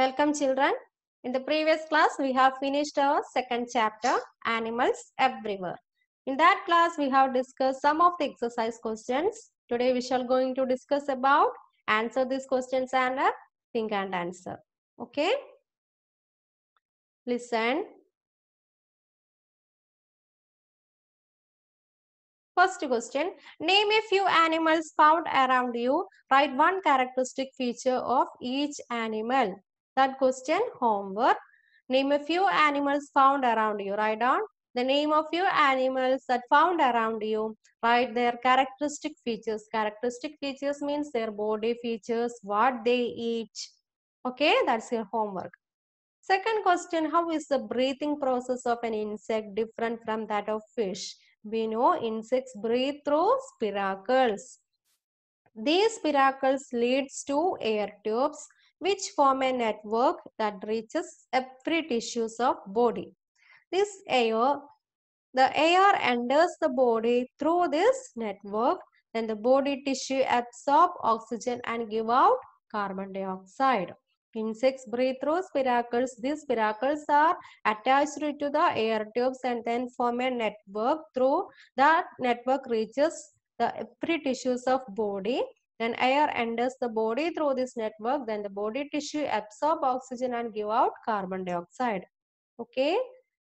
Welcome children. In the previous class, we have finished our second chapter, Animals Everywhere. In that class, we have discussed some of the exercise questions. Today, we shall going to discuss about answer these questions and think and answer. Okay? Listen. First question, name a few animals found around you. Write one characteristic feature of each animal. That question, homework. Name a few animals found around you. Write down the name of few animals that found around you. Write their characteristic features. Characteristic features means their body features, what they eat. Okay, that's your homework. Second question, how is the breathing process of an insect different from that of fish? We know insects breathe through spiracles. These spiracles leads to air tubes which form a network that reaches every tissues of body. The air enters the body through this network, then the body tissue absorb oxygen and give out carbon dioxide. Insects breathe through spiracles. These spiracles are attached to the air tubes and then form a network. Through the network reaches the every tissues of body. Then air enters the body through this network. Then the body tissue absorb oxygen and give out carbon dioxide. Okay.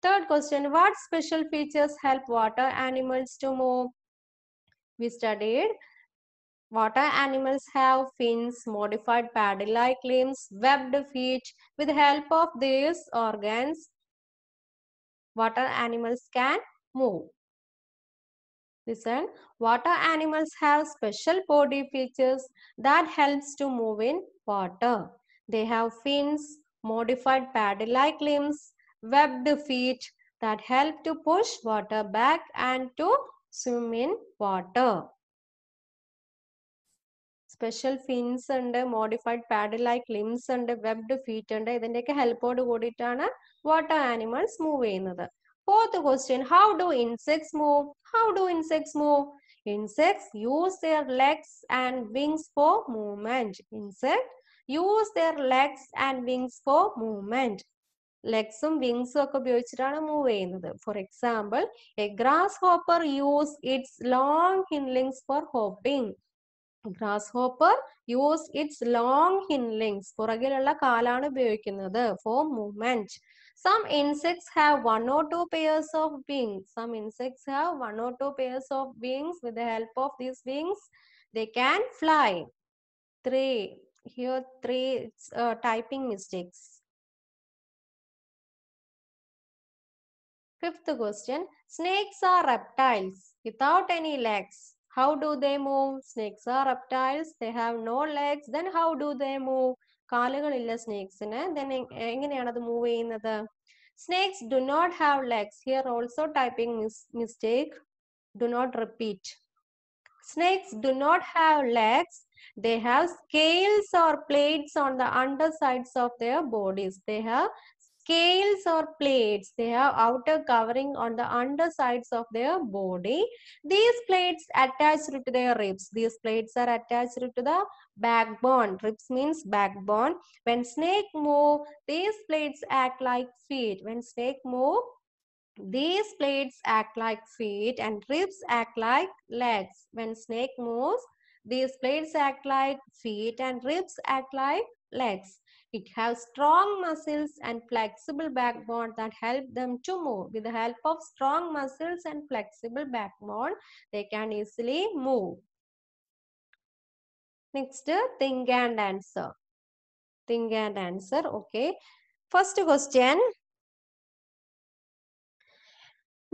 Third question, what special features help water animals to move? We studied water animals have fins, modified paddle-like limbs, webbed feet. With the help of these organs, water animals can move. Listen, water animals have special body features that helps to move in water. They have fins, modified paddle-like limbs, webbed feet that help to push water back and to swim in water. Special fins and modified paddle-like limbs and webbed feet and ഇതിന്റെയൊക്കെ ഹെൽപ്പോട് കൂടിയിട്ടാണ് water animals move ചെയ്യുന്നത്. Fourth question, how do insects move? How do insects move? Insects use their legs and wings for movement. Insects use their legs and wings for movement. ലെഗ്സും വിങ്സും ഒക്കെ ഉപയോഗിച്ചിട്ടാണ് move ചെയ്യുന്നത്. For example, a grasshopper use its long hind legs for hopping. Grass use its long hind legs, പുറകിലുള്ള കാലാണ് ഉപയോഗിക്കുന്നത് for movement. Some insects have one or two pairs of wings. Some insects have one or two pairs of wings. With the help of these wings, they can fly. Three typing mistakes. Fifth question, snakes are reptiles without any legs. How do they move? Snakes are reptiles. They have no legs. Then how do they move? കാലുകളില്ല സ്നേക്സിന്. Then എങ്ങനെയാണ് അത് move ചെയ്യുന്നത്? Snakes do not have legs. Here also typing mistake. Do not repeat. Snakes do not have legs. They have scales or plates on the undersides of their bodies. They have scales or plates. They have outer covering on the undersides of their body. These plates attached to their ribs. These plates are attached to the backbone. Ribs means backbone. When snake move, these plates act like feet. When snake move, these plates act like feet and ribs act like legs. When snake moves, these plates act like feet and ribs act like legs. It has strong muscles and flexible backbone that help them to move. With the help of strong muscles and flexible backbone, they can easily move. Next, think and answer. Think and answer. Okay. First question.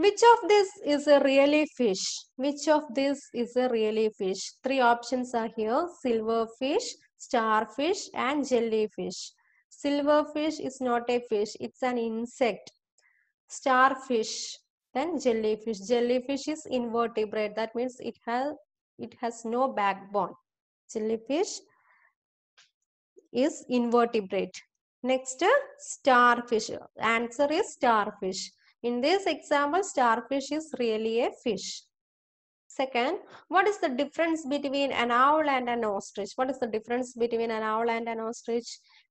Which of this is a really fish? Which of this is a really fish? Three options are here. Silverfish, starfish and jellyfish. Silverfish is not a fish. It's an insect. Starfish, then jellyfish. Jellyfish is invertebrate. That means it has no backbone. Jellyfish is invertebrate. Next, starfish. Answer is starfish. In this example, starfish is really a fish. Second, what is the difference between an owl and an ostrich? What is the difference between an owl and an ostrich?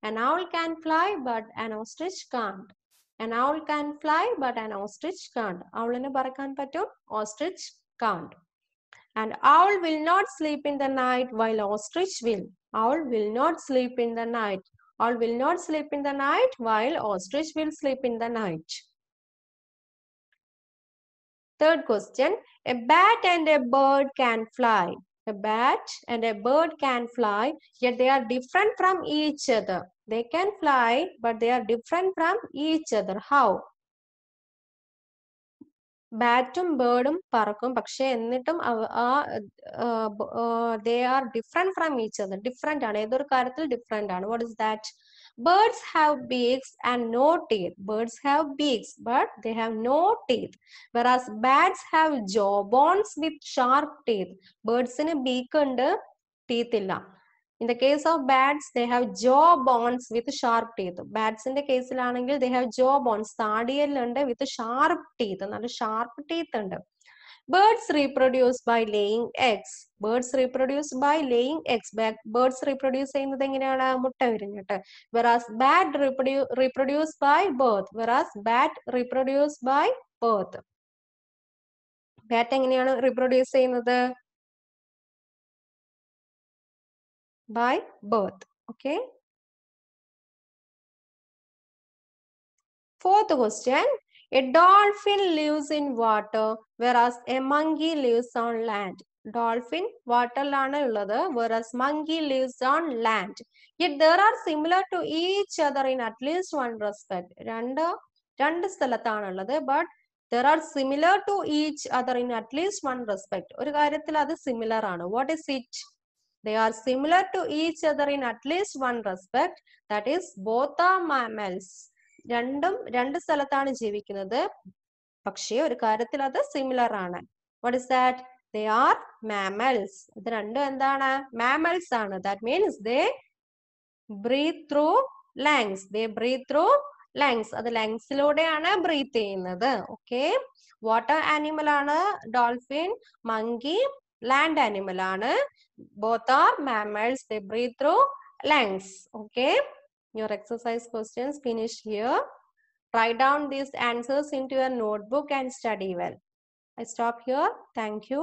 An owl can fly, but an ostrich can't. An owl can fly, but an ostrich can't. Owlinu parakkan pattum, ostrich can't. And owl will not sleep in the night while ostrich will. Owl will not sleep in the night. Owl will not sleep in the night while ostrich will sleep in the night. Third question, a bat and a bird can fly. A bat and a bird can fly, yet they are different from each other. They can fly, but they are different from each other. How? ബാറ്റും ബേർഡും പറക്കും പക്ഷെ എന്നിട്ടും they are different from each other. Different ആണ് ഏതൊരു കാര്യത്തിൽ different ആണ്. What is that? Birds have beaks and no teeth. Birds have beaks but they have no teeth. Whereas bats have jawbones with sharp teeth. Birdsന് beak ഉണ്ട്, teeth ഇല്ല. In the case of bats, they have jaw bones with sharp teeth. Bats in the case, they have jaw bones with sharp teeth. Sharp teeth. Birds reproduce by laying eggs. Birds reproduce by laying eggs. Birds reproduce whereas bat reproduce by birth. Whereas bat reproduce by birth. Bat reproduce by birth. Okay. Fourth question. A dolphin lives in water, whereas a monkey lives on land. Dolphin water lana ulladu, whereas monkey lives on land. Yet there are similar to each other in at least one respect. Rendu സ്ഥലത്താണ് ഉള്ളത്, but there are similar to each other in at least one respect. ഒരു കാര്യത്തിൽ അത് similar ആണ്. What is it? They are similar to each other in at least one respect. That is, both are mammals. രണ്ട് സ്ഥലത്താണ് ജീവിക്കുന്നത്, പക്ഷേ ഒരു കാര്യത്തിൽ അത് സിമിലർ ആണ്. What is that? They are mammals. ഇത് രണ്ടും എന്താണ്? Mammals ആണ്. That means they breathe through lungs. They breathe through lungs. അത് ലങ്സിലൂടെയാണ് breathe ചെയ്യുന്നത്. Okay. Water animal ആണ് dolphin, monkey, land animal ആണ്. Both are mammals. They breathe through lungs. Okay. Your exercise questions finish here. Write down these answers into your notebook and study well. I stop here. Thank you.